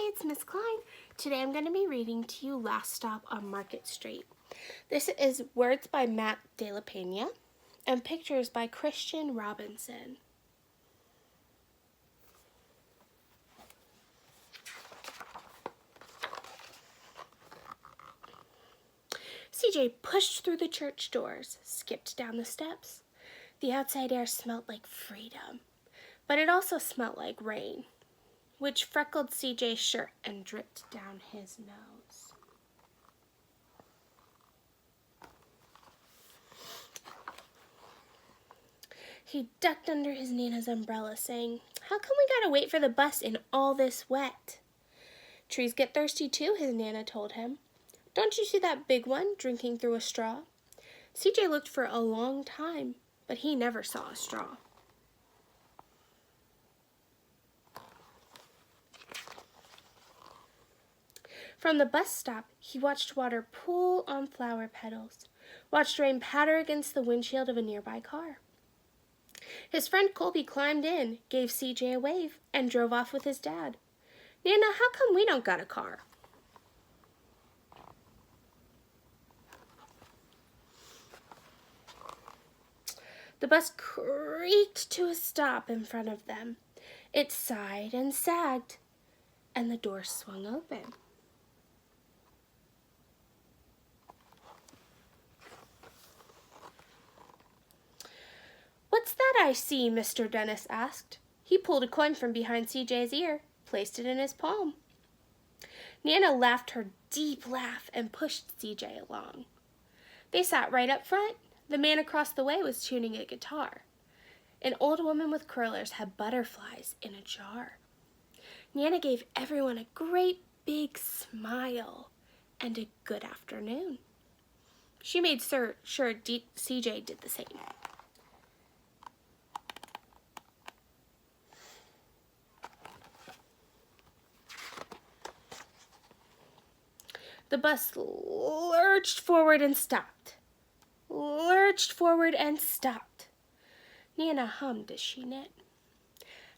Hi, it's Miss Kline. Today I'm going to be reading to you Last Stop on Market Street. This is words by Matt de la Peña and pictures by Christian Robinson. CJ pushed through the church doors, skipped down the steps. The outside air smelled like freedom, but it also smelled like rain, which freckled CJ's shirt and dripped down his nose. He ducked under his Nana's umbrella, saying, "How come we gotta wait for the bus in all this wet?" "Trees get thirsty too," his Nana told him. "Don't you see that big one drinking through a straw?" CJ looked for a long time, but he never saw a straw. From the bus stop, he watched water pool on flower petals, watched rain patter against the windshield of a nearby car. His friend Colby climbed in, gave CJ a wave, and drove off with his dad. "Nana, how come we don't got a car?" The bus creaked to a stop in front of them. It sighed and sagged, and the door swung open. "What's that I see?" Mr. Dennis asked. He pulled a coin from behind CJ's ear, placed it in his palm. Nana laughed her deep laugh and pushed CJ along. They sat right up front. The man across the way was tuning a guitar. An old woman with curlers had butterflies in a jar. Nana gave everyone a great big smile and a good afternoon. She made sure CJ did the same. The bus lurched forward and stopped. Lurched forward and stopped. Nana hummed as she knit.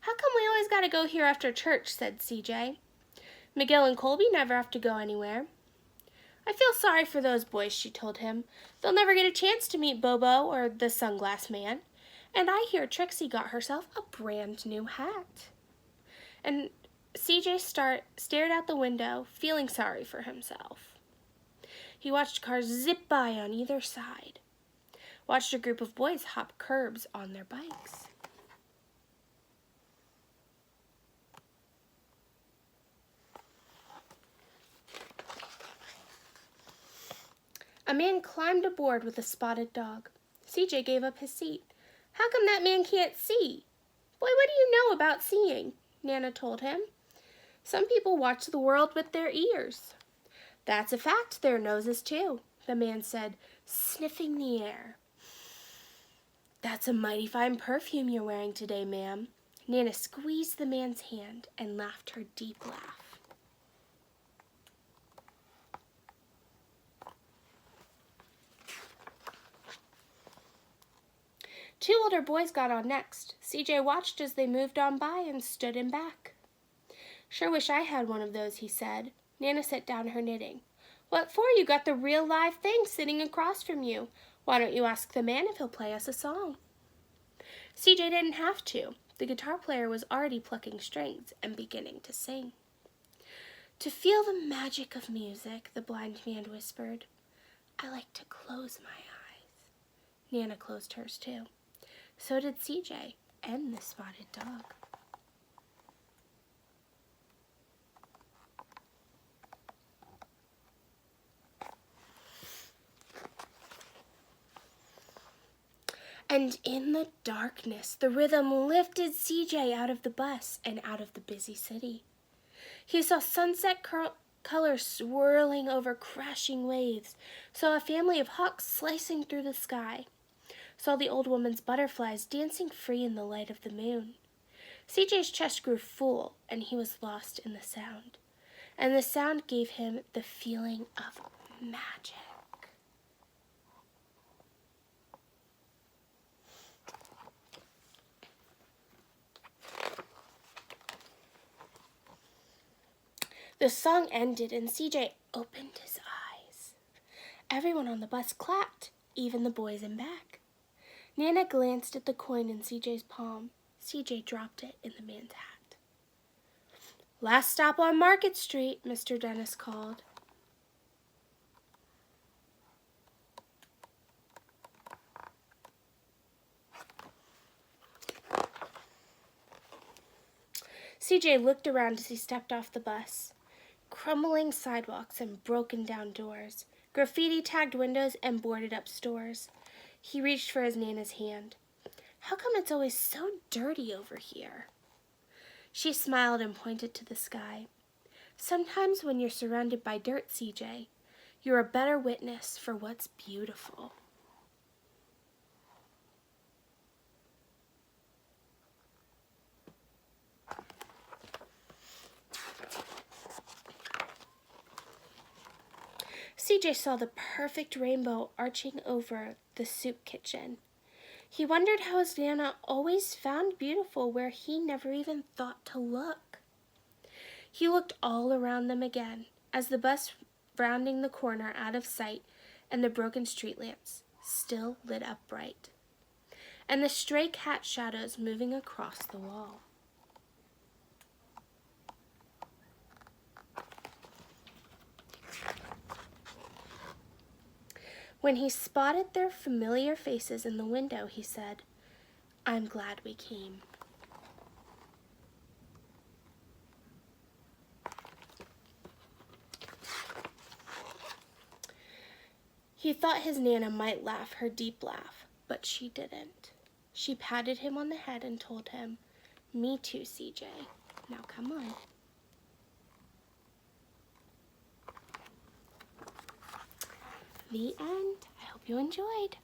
"How come we always gotta go here after church?" said CJ. "Miguel and Colby never have to go anywhere." "I feel sorry for those boys," she told him. "They'll never get a chance to meet Bobo or the Sunglass Man. And I hear Trixie got herself a brand new hat." And CJ stared out the window, feeling sorry for himself. He watched cars zip by on either side. Watched a group of boys hop curbs on their bikes. A man climbed aboard with a spotted dog. CJ gave up his seat. "How come that man can't see?" "Boy, what do you know about seeing?" Nana told him. "Some people watch the world with their ears." "That's a fact, their noses too," the man said, sniffing the air. "That's a mighty fine perfume you're wearing today, ma'am." Nana squeezed the man's hand and laughed her deep laugh. Two older boys got on next. CJ watched as they moved on by and stood him back. "Sure wish I had one of those," he said. Nana set down her knitting. "What for? You got the real live thing sitting across from you. Why don't you ask the man if he'll play us a song?" CJ didn't have to. The guitar player was already plucking strings and beginning to sing. "To feel the magic of music," the blind man whispered, "I like to close my eyes." Nana closed hers too. So did CJ and the spotted dog. And in the darkness, the rhythm lifted CJ out of the bus and out of the busy city. He saw sunset colors swirling over crashing waves, saw a family of hawks slicing through the sky, saw the old woman's butterflies dancing free in the light of the moon. CJ's chest grew full, and he was lost in the sound. And the sound gave him the feeling of magic. The song ended and CJ opened his eyes. Everyone on the bus clapped, even the boys in back. Nana glanced at the coin in CJ's palm. CJ dropped it in the man's hat. "Last stop on Market Street," Mr. Dennis called. CJ looked around as he stepped off the bus. Crumbling sidewalks and broken down doors, graffiti-tagged windows and boarded-up stores. He reached for his Nana's hand. "How come it's always so dirty over here?" She smiled and pointed to the sky. "Sometimes when you're surrounded by dirt, CJ, you're a better witness for what's beautiful." CJ saw the perfect rainbow arching over the soup kitchen. He wondered how his Nana always found beautiful where he never even thought to look. He looked all around them again as the bus rounding the corner out of sight and the broken street lamps still lit up bright, and the stray cat shadows moving across the wall. When he spotted their familiar faces in the window, he said, "I'm glad we came." He thought his Nana might laugh her deep laugh, but she didn't. She patted him on the head and told him, "Me too, CJ. Now come on." The end. I hope you enjoyed.